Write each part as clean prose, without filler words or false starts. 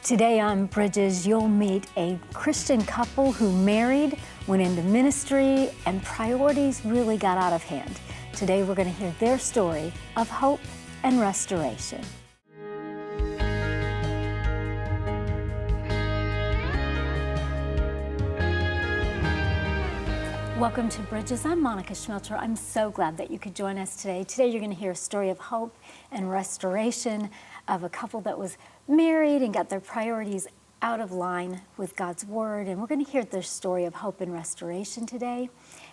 Today on Bridges, you'll meet a Christian couple who married, went into ministry, and priorities really got out of hand. Today we're going to hear their story of hope and restoration. Welcome to Bridges. I'm Monica Schmelter. I'm so glad that you could join us today. Today you're going to hear a story of hope and restoration of a couple that was married and got their priorities out of line with God's Word. And we're going to hear their story of hope and restoration today.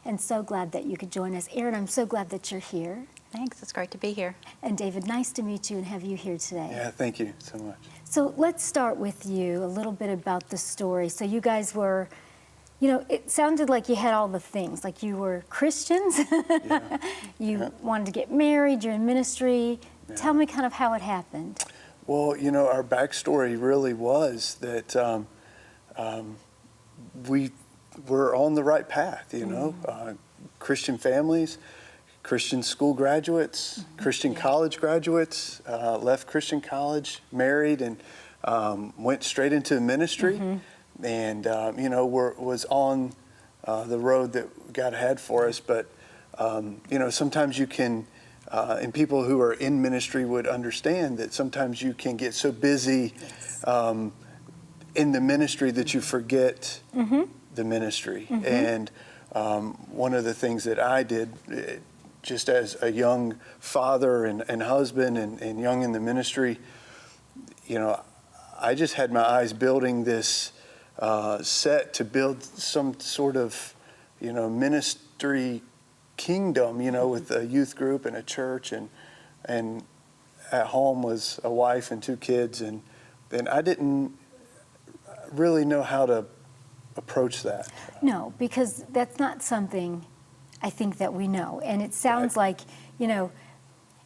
And so glad that you could join us. Erin, I'm so glad that you're here. Thanks, it's great to be here. And David, nice to meet you and have you here today. Yeah, thank you so much. So let's start with you, a little bit about the story. So you guys were, you know, it sounded like you had all the things, like you were Christians, you wanted to get married, you're in ministry. Yeah. Tell me kind of how it happened. Well, you know, our backstory really was that we were on the right path, you know, Christian families, Christian school graduates, Christian college graduates, left Christian college, married, and went straight into ministry. And, you know, was on the road that God had for us. But, you know, sometimes you can, and people who are in ministry would understand that sometimes you can get so busy in the ministry that you forget the ministry. And one of the things that I did, just as a young father and husband and young in the ministry, you know, I just had my eyes building this set to build some sort of, you know, ministry kingdom, you know, with a youth group and a church, and at home was a wife and 2 kids, and I didn't really know how to approach that. No, because that's not something I think that we know. And it sounds like, you know,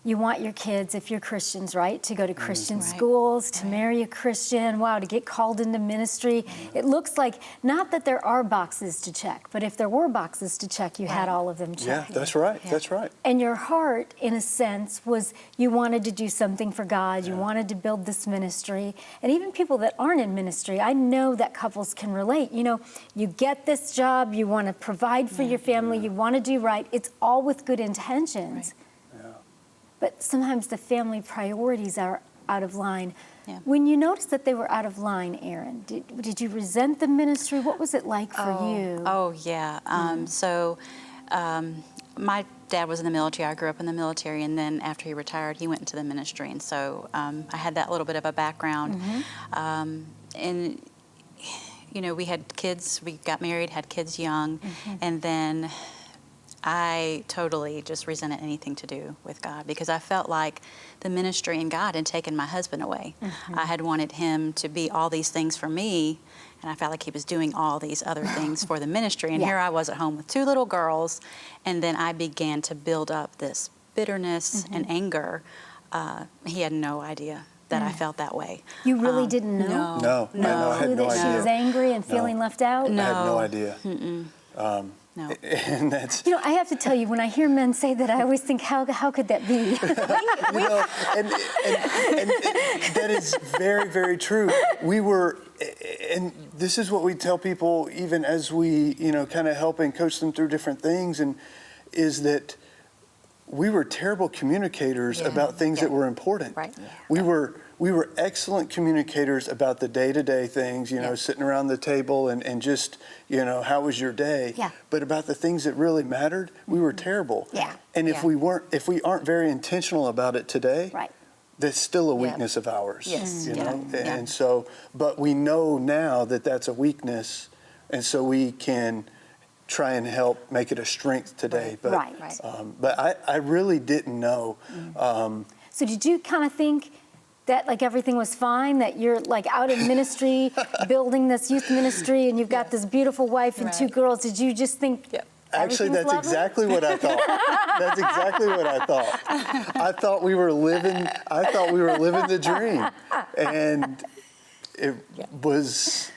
you want your kids, if you're Christians, right, to go to Christian schools, to marry a Christian, wow, to get called into ministry. It looks like, not that there are boxes to check, but if there were boxes to check, you had all of them checked. Yeah, that's right, that's right. And your heart, in a sense, was you wanted to do something for God, you wanted to build this ministry. And even people that aren't in ministry, I know that couples can relate. You know, you get this job, you want to provide for your family, you want to do right. It's all with good intentions. But sometimes the family priorities are out of line. Yeah. When you noticed that they were out of line, Erin, did you resent the ministry? What was it like for you? Oh, yeah. My dad was in the military. I grew up in the military, and then after he retired, he went into the ministry. And so I had that little bit of a background. And, you know, we had kids. We got married, had kids young, and then I totally just resented anything to do with God, because I felt like the ministry and God had taken my husband away. I had wanted him to be all these things for me, and I felt like he was doing all these other things for the ministry. And here I was at home with 2 little girls, and then I began to build up this bitterness and anger. He had no idea that I felt that way. You really didn't know? No, I had no idea. She was angry and feeling left out? I had no idea. No. And that's, you know, I have to tell you, when I hear men say that, I always think, how could that be? you know, and that is very, very true. We were, and this is what we tell people, even as we, you know, kind of help and coach them through different things, and is that we were terrible communicators about things that were important. Right. We were excellent communicators about the day-to-day things, you know, sitting around the table and just, you know, how was your day? But about the things that really mattered, we were terrible. And if we aren't very intentional about it today, that's still a weakness of ours. You know? And so, but we know now that that's a weakness, and so we can try and help make it a strength today. But but I really didn't know. So did you kind of think that like everything was fine, that you're like out in ministry, building this youth ministry, and you've got this beautiful wife and 2 girls? Did you just think Actually, that's exactly what I thought. That's exactly what I thought. I thought we were living the dream. And it was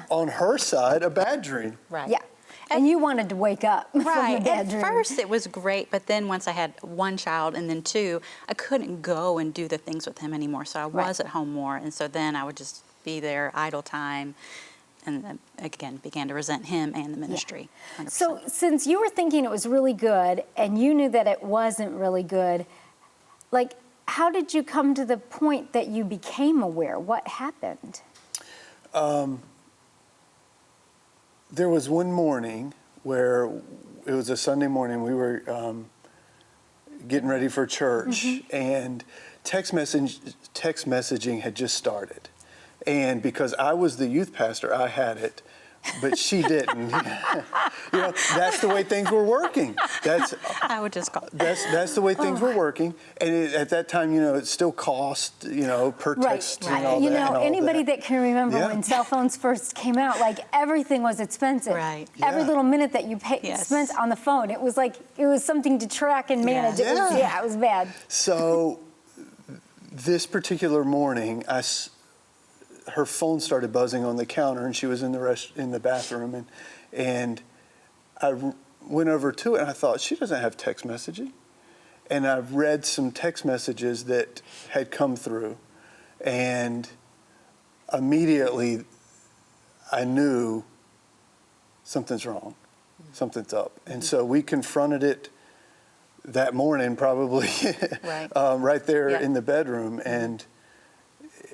on her side a bad dream. Right. Yeah. And you wanted to wake up from the Right. bedroom. At first, it was great, but then once I had one child and then two, I couldn't go and do the things with him anymore. So I was at home more, and so then I would just be there idle time, and then again began to resent him and the ministry. 100%. So since you were thinking it was really good and you knew that it wasn't really good, like, how did you come to the point that you became aware? What happened? There was one morning where it was a Sunday morning. We were getting ready for church, and text messaging had just started. And because I was the youth pastor, I had it, but she didn't. That's the way things were working. I would just call. That's the way things were working. And at that time, it still cost, per text and all that. And all Anybody that can remember Yeah. when cell phones first came out, like everything was expensive. Right. Every Yeah. little minute that you spent on the phone, it was something to track and manage. Yeah. It was bad. So this particular morning, her phone started buzzing on the counter, and she was in the bathroom, and I went over to it, and I thought, she doesn't have text messaging. And I read some text messages that had come through, and immediately I knew something's wrong, something's up. And so we confronted it that morning, probably right there in the bedroom, and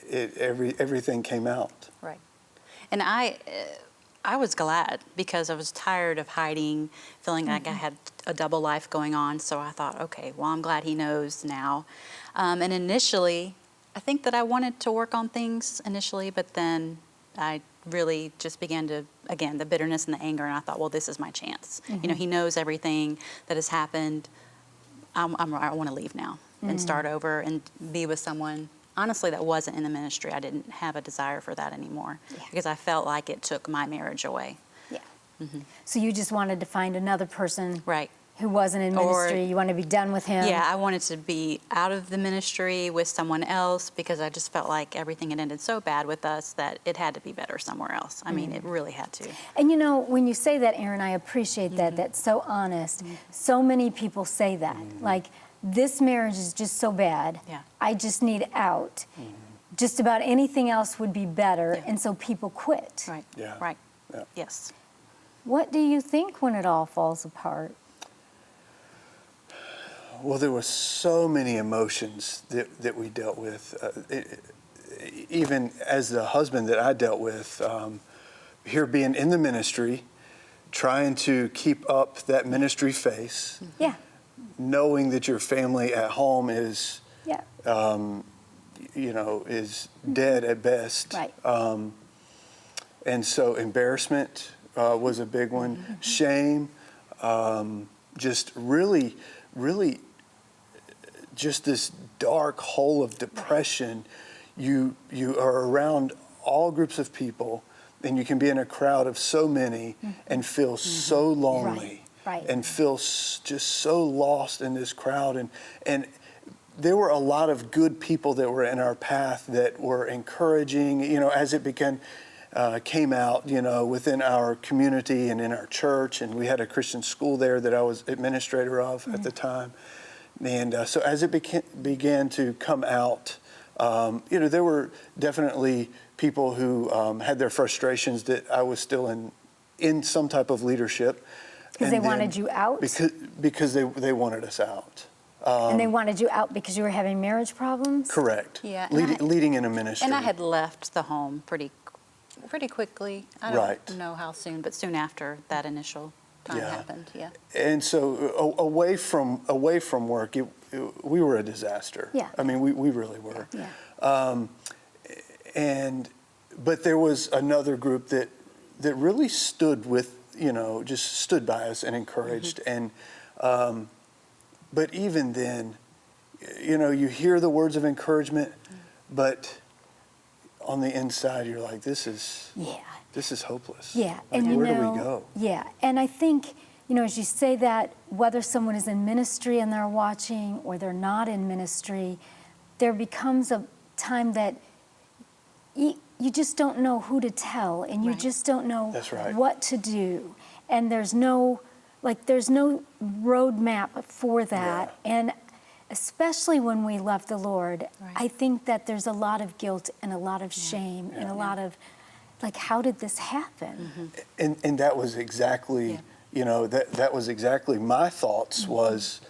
everything came out. Right. And I was glad because I was tired of hiding, feeling like I had a double life going on. So I thought, okay, well, I'm glad he knows now. And initially, I think that I wanted to work on things initially, but then I really just began to, again, the bitterness and the anger, and I thought, well, this is my chance. He knows everything that has happened. I want to leave now and start over and be with someone, honestly, that wasn't in the ministry. I didn't have a desire for that anymore because I felt like it took my marriage away. Yeah. So you just wanted to find another person Right. who wasn't in ministry. You want to be done with him. Yeah, I wanted to be out of the ministry with someone else because I just felt like everything had ended so bad with us that it had to be better somewhere else. I mean, it really had to. And when you say that, Erin, I appreciate that. That's so honest. So many people say that. Like, this marriage is just so bad. Yeah. I just need out. Just about anything else would be better. And so people quit. Right. Yeah. Right. Yeah. Yes. What do you think when it all falls apart? Well, there were so many emotions that we dealt with. Even as the husband that I dealt with, here being in the ministry, trying to keep up that ministry face, Yeah. knowing that your family at home is, Yeah. is dead at best. Right. And so embarrassment was a big one. Shame, just really just this dark hole of depression. You are around all groups of people, and you can be in a crowd of so many and feel so lonely. Right. And feel just so lost in this crowd. And there were a lot of good people that were in our path that were encouraging, as it came out, within our community and in our church. And we had a Christian school there that I was administrator of at the time. And so as it began to come out, there were definitely people who had their frustrations that I was still in some type of leadership. Because they wanted you out? Because they wanted us out. And they wanted you out because you were having marriage problems? Correct. Yeah. Leading in a ministry. And I had left the home pretty quickly. I don't Right. know how soon, but soon after that initial time Yeah. happened. Yeah. And so away from work, we were a disaster. Yeah. I mean, we really were. Yeah. But there was another group that really stood with, just stood by us and encouraged. And but even then, you hear the words of encouragement, but on the inside, you're like, this is hopeless. Yeah. Like, And where do we go? Yeah. And I think, as you say that, whether someone is in ministry and they're watching or they're not in ministry, there becomes a time that you just don't know who to tell, and you Right. just don't know That's right. what to do. and there's no roadmap for that. And especially when we love the Lord, Right. I think that there's a lot of guilt and a lot of shame and a lot of, like, how did this happen? And that was exactly, that was exactly my thoughts was,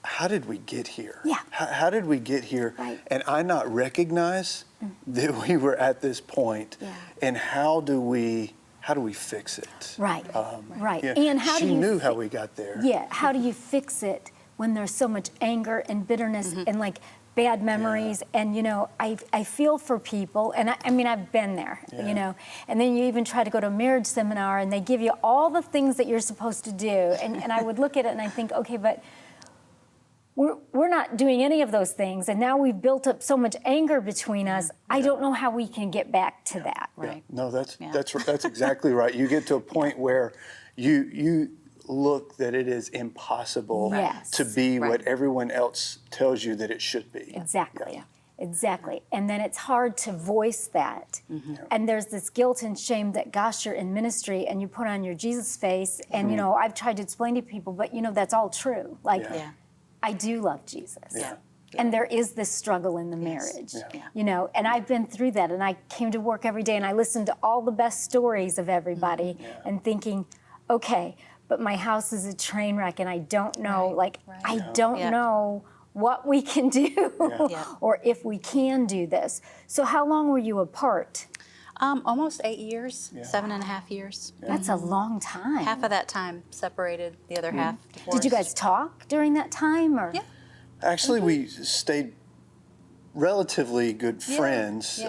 how did we get here? Yeah. How did we get here? Right. And I not recognize that we were at this point, Yeah. and how do we fix it? Right, right. Yeah. And how she do you knew how we got there. Yeah, how do you fix it when there's so much anger and bitterness and like bad memories? And I feel for people, and I mean I've been there, Yeah. and then you even try to go to a marriage seminar and they give you all the things that you're supposed to do, and I would look at it and I think, okay, but we're not doing any of those things, and now we've built up so much anger between us. I don't know how we can get back to that. Right. No, that's exactly right. You get to a point where you look that it is impossible Yes. to be what Right. everyone else tells you that it should be. Exactly. Yeah. Exactly. And then it's hard to voice that. And there's this guilt and shame that, gosh, you're in ministry and you put on your Jesus face. And, I've tried to explain to people, but, that's all true. Like, Yeah. I do love Jesus. Yeah. And there is this struggle in the marriage, Yeah. and I've been through that. And I came to work every day and I listened to all the best stories of everybody and thinking, okay, but my house is a train wreck and I don't know, I don't know what we can do Yeah. or if we can do this. So how long were you apart? Almost 8 years, 7.5 years. That's a long time. Half of that time separated, the other half divorced. Did you guys talk during that time? Or? Yeah. Actually, we stayed relatively good friends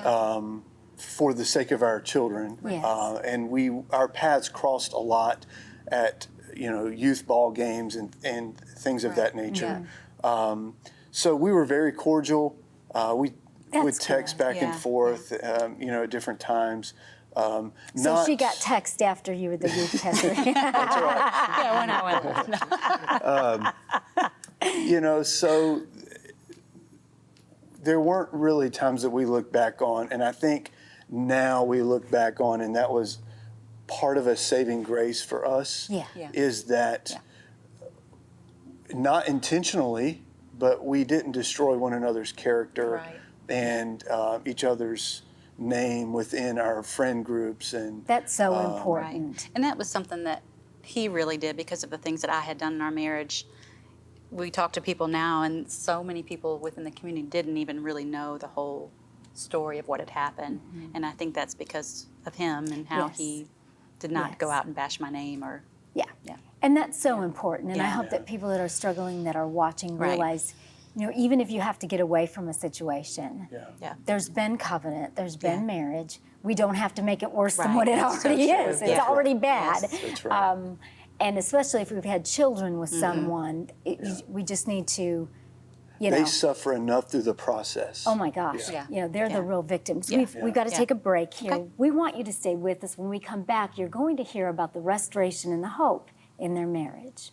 for the sake of our children, Yes. and our paths crossed a lot at youth ball games and things of that nature. So we were very cordial. We would That's text good. back and forth, at different times. So she got text after you were the youth pastor. Yeah, when I went. So there weren't really times that we look back on, and I think now we look back on, and that was part of a saving grace for us. Yeah. Is that not intentionally, but we didn't destroy one another's character Right. and each other's name within our friend groups, and That's so Right. important. And that was something that he really did because of the things that I had done in our marriage. We talk to people now, and so many people within the community didn't even really know the whole story of what had happened. And I think that's because of him and how Yes. he did not go Yes. out and bash my name or. Yeah. Yeah. And that's so important. And I Yeah. hope that people that are struggling, that are watching, Right. realize, even if you have to get away from a situation, Yeah. there's been covenant, there's been Yeah. marriage. We don't have to make it worse than Right. what it That's so already true. is. It's Yeah. already bad. Yes. that's right. And especially if we've had children with someone, we just need to, They suffer enough through the process. oh my gosh, Yeah. they're the Yeah. real victims. Yeah. We've got to Yeah. take a break here. Okay. We want you to stay with us. When we come back, you're going to hear about the restoration and the hope in their marriage.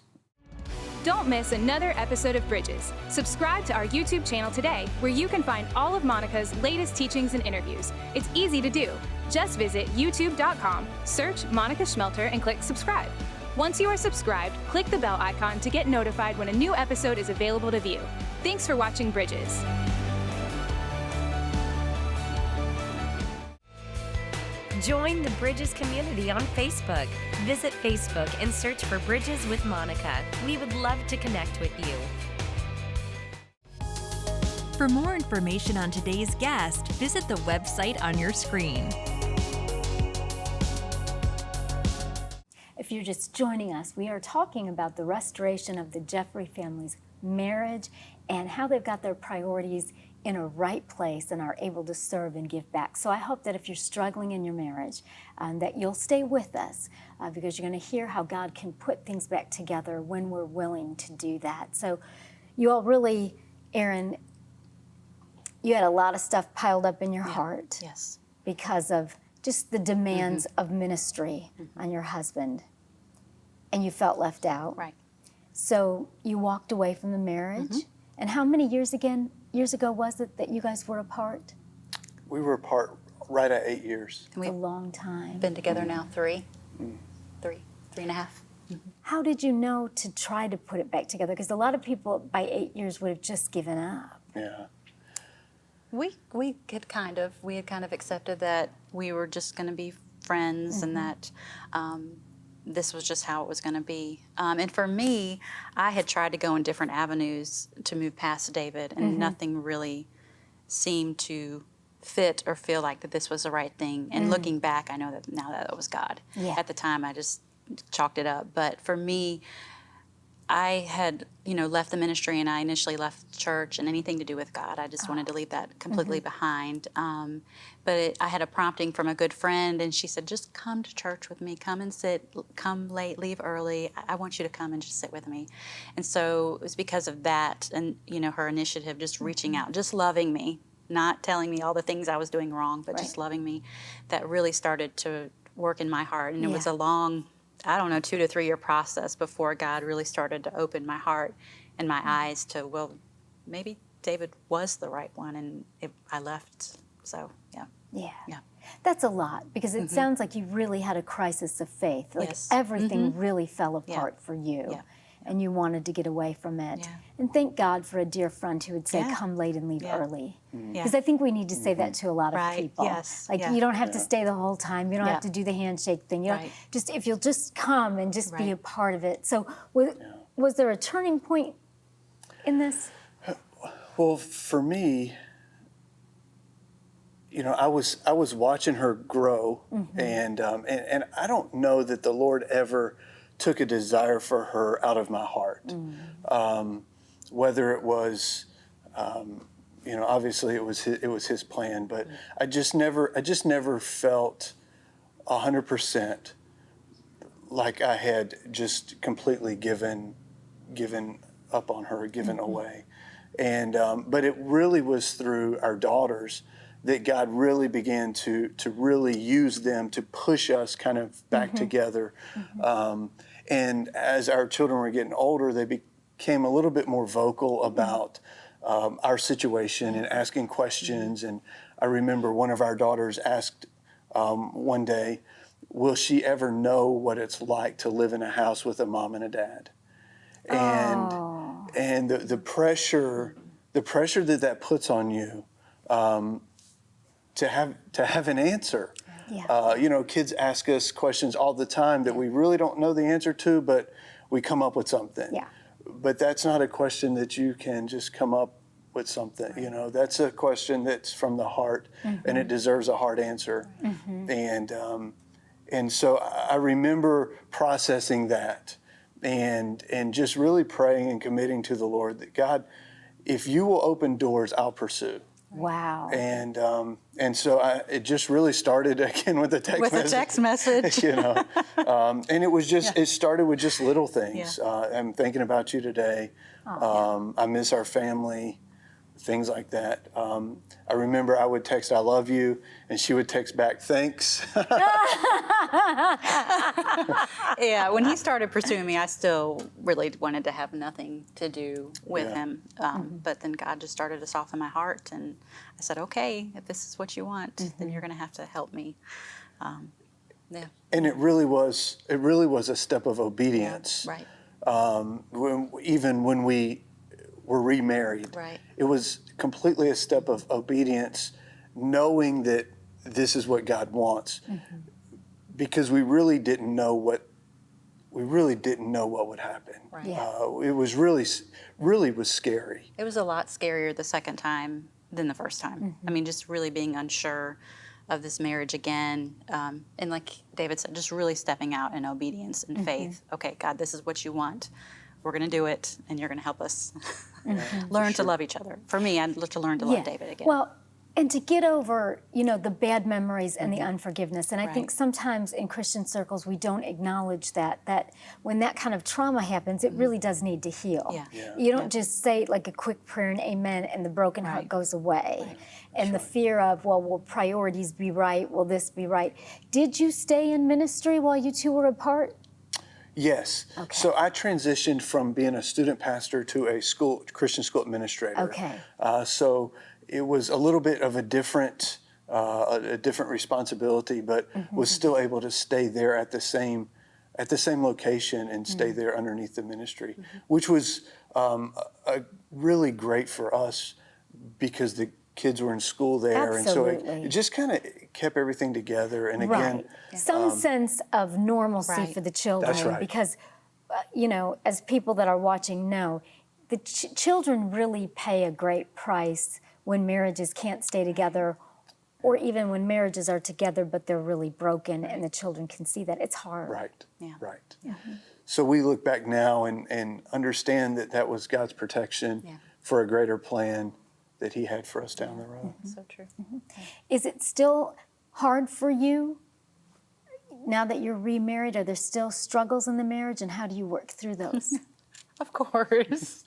Don't miss another episode of Bridges. Subscribe to our YouTube channel today, where you can find all of Monica's latest teachings and interviews. It's easy to do. Just visit youtube.com, search Monica Schmelter, and click subscribe. Once you are subscribed, click the bell icon to get notified when a new episode is available to view. Thanks for watching Bridges. Join the Bridges community on Facebook. Visit Facebook and search for Bridges with Monica. We would love to connect with you. For more information on today's guest, visit the website on your screen. If you're just joining us, we are talking about the restoration of the Jeffrey family's marriage and how they've got their priorities in a right place and are able to serve and give back. So I hope that if you're struggling in your marriage, that you'll stay with us because you're going to hear how God can put things back together when we're willing to do that. So you all really, Erin, you had a lot of stuff piled up in your heart Yes. because of just the demands of ministry on your husband, and you felt left out. Right. So you walked away from the marriage. And how many years ago was it that you guys were apart? We were apart right at 8 years. And A we've long time. been together now 3. 3. 3.5. How did you know to try to put it back together? Because a lot of people by 8 years would have just given up. Yeah. We had kind of accepted that we were just going to be friends and that this was just how it was going to be. And for me, I had tried to go in different avenues to move past David, and nothing really seemed to fit or feel like that this was the right thing. And looking back, I know that now that it was God. Yeah. At the time, I just chalked it up. But for me, I had, left the ministry, and I initially left church and anything to do with God. I just wanted to leave that completely behind. But I had a prompting from a good friend, and she said, just come to church with me. Come and sit. Come late, leave early. I want you to come and just sit with me. And so it was because of that and, her initiative, just reaching out, just loving me, not telling me all the things I was doing wrong, but just loving me, that really started to work in my heart. And it was a long, 2 to 3 year process before God really started to open my heart and my eyes to, well, maybe David was the right one, and I left. So, yeah. Yeah. That's a lot, because it sounds like you really had a crisis of faith. Like Yes. everything really fell apart for you. Yeah. And you wanted to get away from it. Yeah. And thank God for a dear friend who would say, Yeah. come late and leave Yeah. early. Yeah. Because I think we need to say that to a lot of Right. people. Yes. Like, Yeah. you don't have to stay the whole time. You don't Yeah. have to do the handshake thing. You know, Right. just if you'll just come and just be Right. a part of it. So was there a turning point in this? Well, for me, I was watching her grow, and I don't know that the Lord ever took a desire for her out of my heart. Whether it was, obviously it was His plan, but I just never felt 100% like I had just completely given up on her, given away. And but it really was through our daughters that God really began to really use them to push us kind of back together. And as our children were getting older, they became a little bit more vocal about our situation and asking questions. And I remember one of our daughters asked one day, will she ever know what it's like to live in a house with a mom and a dad? And the pressure that puts on you to have an answer. Yeah. Kids ask us questions all the time that we really don't know the answer to, but we come up with something. Yeah. But that's not a question that you can just come up with something. That's a question that's from the heart, and it deserves a hard answer. And so I remember processing that and just really praying and committing to the Lord that, God, if you will open doors, I'll pursue. Wow. And so it just really started again with a text With message. a text message. And it was just, it started with just little things. I'm thinking about you today. I miss our family, things like that. I remember I would text, I love you, and she would text back, thanks. Yeah, when he started pursuing me, I still really wanted to have nothing to do with him. But then God just started to soften my heart, and I said, okay, if this is what you want, then you're going to have to help me. And it really was a step of obedience. Right. Even when we were remarried, Right. it was completely a step of obedience, knowing that this is what God wants, because we really didn't know what would happen. Right. Yeah. It was really was scary. It was a lot scarier the second time than the first time. I mean, just really being unsure of this marriage again. And like David said, just really stepping out in obedience and faith. Okay, God, this is what you want. We're going to do it, and you're going to help us learn to love each other. For me, I'd love to learn to love David again. Well, and to get over, the bad memories and the unforgiveness. And I think sometimes in Christian circles, we don't acknowledge that when that kind of trauma happens, it really does need to heal. Yeah. You don't just say like a quick prayer and amen and the broken heart goes away. And the fear of, well, will priorities be right? Will this be right? Did you stay in ministry while you two were apart? Yes. Okay. So I transitioned from being a student pastor to a Christian school administrator. Okay. So it was a little bit of a different responsibility, but was still able to stay there at the same at the same location and stay there underneath the ministry, which was really great for us because the kids were in school there. Absolutely. And so it just kind of kept everything together. And again, right. Some sense of normalcy Right. for the children. That's right. Because, as people that are watching know, the children really pay a great price when marriages can't stay together, or even when marriages are together but they're really broken, and the children can see that. It's hard. right, Yeah. right. So we look back now and understand that was God's protection for a greater plan that he had for us down the road. So true. Is it still hard for you now that you're remarried? Are there still struggles in the marriage, and how do you work through those? Of course.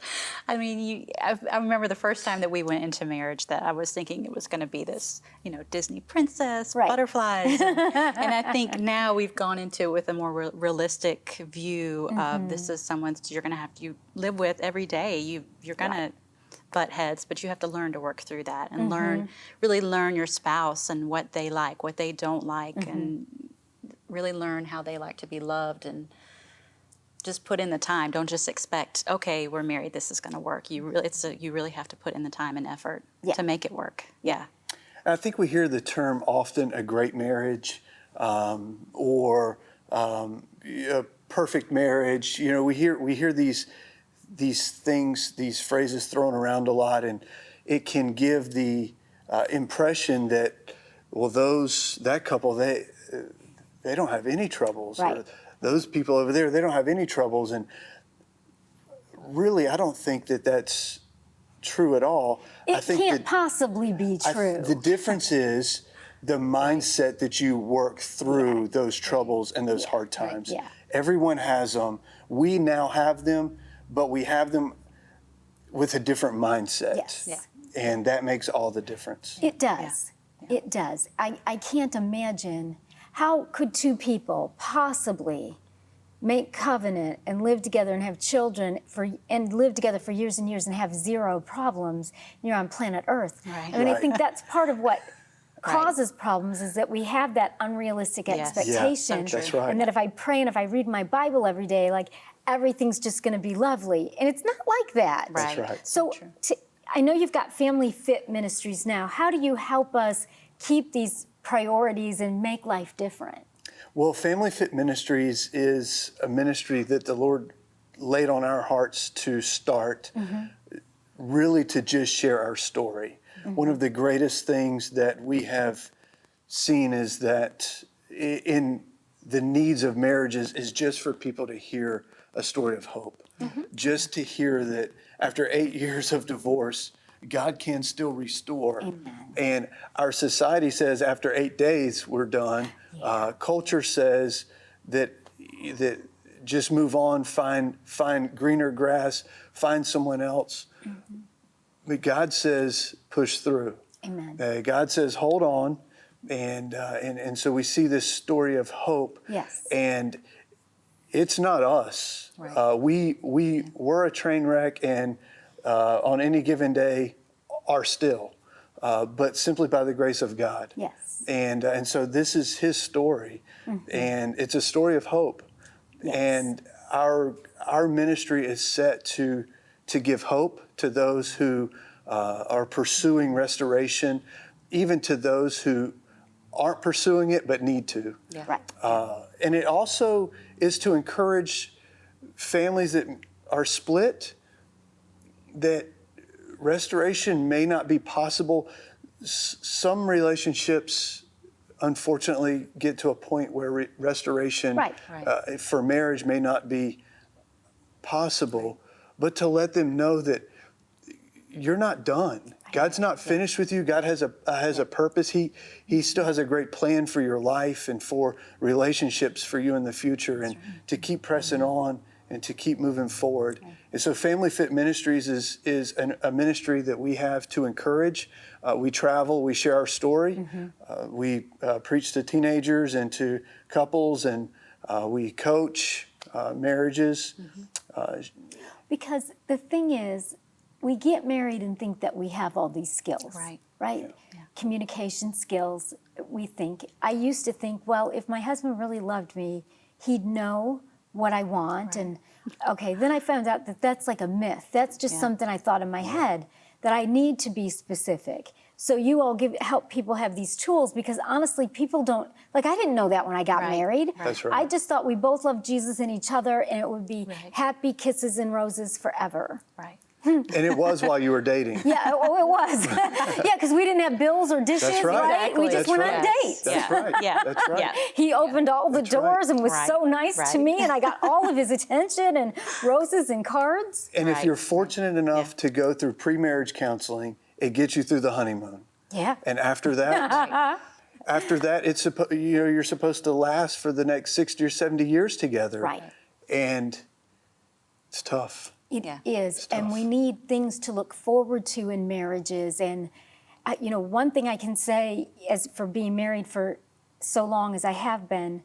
I mean, I remember the first time that we went into marriage that I was thinking it was going to be this, Disney princess, Right. butterflies. And I think now we've gone into it with a more realistic view of this is someone that you're going to have to live with every day. You're going to butt heads, but you have to learn to work through that and really learn your spouse and what they like, what they don't like, and really learn how they like to be loved, and just put in the time. Don't just expect, okay, we're married, this is going to work. You really have to put in the time and effort to make it work. Yeah. I think we hear the term often, a great marriage, or a perfect marriage. We hear these things, these phrases thrown around a lot, and it can give the impression that, well, that couple, they don't have any troubles. Right. Or those people over there, they don't have any troubles. And really, I don't think that that's true at all. It I think can't possibly be true. the difference is the mindset that you work through those troubles and those hard times. Yeah. Everyone has them. We now have them, but we have them with a different mindset. Yes. Yeah. And that makes all the difference. It does. It does. I can't imagine, how could two people possibly make covenant and live together and have children and live together for years and years and have zero problems? You're on planet Earth. Right. I mean, I Right. think that's part of what causes problems, is that we have that unrealistic expectation. Yeah, that's right. And that if I pray and if I read my Bible every day, like, everything's just going to be lovely. And it's not like that. Right. That's right. So I know you've got Family Fit Ministries now. How do you help us keep these priorities and make life different? Well, Family Fit Ministries is a ministry that the Lord laid on our hearts to start, really to just share our story. One of the greatest things that we have seen is that in the needs of marriages is just for people to hear a story of hope. Just to hear that after 8 years of divorce, God can still restore. Amen. And our society says after 8 days, we're done. Culture says that just move on, find greener grass, find someone else. But God says push through. Amen. God says hold on. And so we see this story of hope. Yes. And it's not us. Right. We were a train wreck, and on any given day are still, but simply by the grace of God. Yes. And so this is his story, and it's a story of hope. Yes. And our ministry is set to give hope to those who are pursuing restoration, even to those who aren't pursuing it but need to. Yeah. Right. And it also is to encourage families that are split, that restoration may not be possible. Some relationships, unfortunately, get to a point where restoration for marriage may not be possible, but to let them know that you're not done. God's not finished with you. God has a purpose. He still has a great plan for your life and for relationships for you in the future, and to keep pressing on and to keep moving forward. And so Family Fit Ministries is a ministry that we have to encourage. We travel, we share our story. We preach to teenagers and to couples, and we coach marriages. Because the thing is, we get married and think that we have all these skills. Right? Yeah. Communication skills, we think. I used to think, well, if my husband really loved me, he'd know what I want. And okay, then I found out that that's like a myth. That's just something I thought in my head, that I need to be specific. So you all help people have these tools, because honestly, people don't, like, I didn't know that when I got married. That's right. I just thought we both loved Jesus and each other, and it would be happy kisses and roses forever. Right. And it was while you were dating. Yeah, oh, it was. Yeah, because we didn't have bills or dishes, That's right. right? We just went on dates. That's right. Yeah. That's right. Yeah. He opened all the doors and was so nice to Right. me, and I got all of his attention and roses and cards. And if Right. you're fortunate enough to go through pre-marriage counseling, it gets you through the honeymoon. Yeah. And after that, it's you're supposed to last for the next 60 or 70 years together. Right. And it's tough. It Yeah. is, and we need things to look forward to in marriages. And one thing I can say, as for being married for so long as I have been,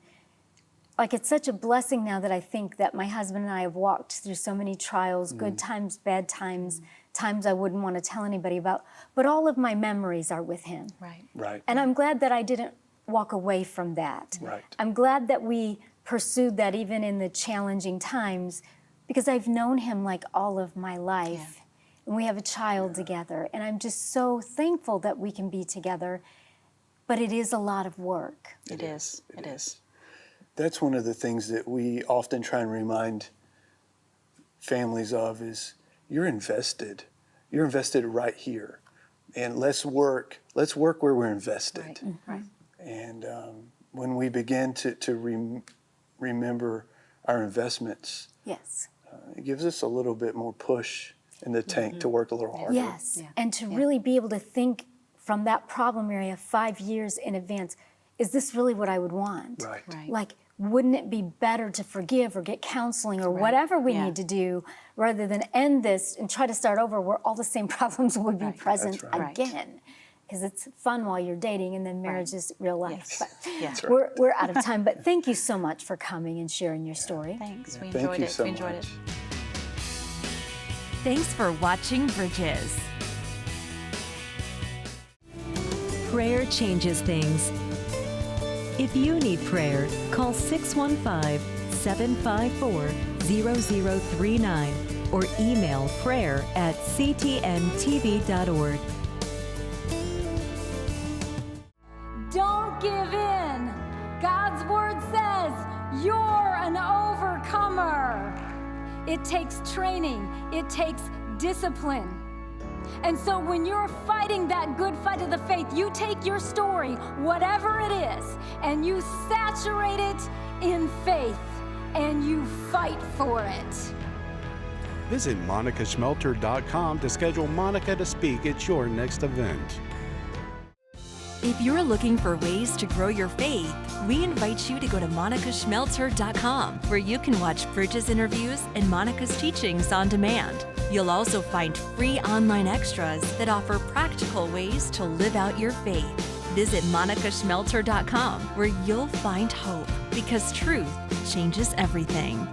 like, it's such a blessing now that I think that my husband and I have walked through so many trials, good times, bad times, times I wouldn't want to tell anybody about, but all of my memories are with him. Right. Right. And I'm glad that I didn't walk away from that. Right. I'm glad that we pursued that even in the challenging times, because I've known him like all of my life. And we have a child together. And I'm just so thankful that we can be together. But it is a lot of work. It is. It is. That's one of the things that we often try and remind families of is you're invested. You're invested right here. And let's work where we're invested. Right. And when we begin to remember our investments, Yes. it gives us a little bit more push in the tank to work a little harder. Yes. Yeah. And to really be able to think from that problem area 5 years in advance, is this really what I would want? Right. Right. Like, wouldn't it be better to forgive or get counseling or whatever we Yeah. need to do, rather than end this and try to start over where all the same problems would be present That's right. again? Because it's fun while you're dating, and then marriage is real life. Yes. But Yes. we're out of time, but thank you so much for coming and sharing your story. Thanks. We Thank enjoyed you it. so We enjoyed much. it. Thanks for watching Bridges. Prayer changes things. If you need prayer, call 615-754-0039 or email prayer@ctntv.org. Don't give in. God's word says you're an overcomer. It takes training. It takes discipline. And so when you're fighting that good fight of the faith, you take your story, whatever it is, and you saturate it in faith, and you fight for it. Visit monicaschmelter.com to schedule Monica to speak at your next event. If you're looking for ways to grow your faith, we invite you to go to monicaschmelter.com, where you can watch Bridges interviews and Monica's teachings on demand. You'll also find free online extras that offer practical ways to live out your faith. Visit monicaschmelter.com, where you'll find hope, because truth changes everything.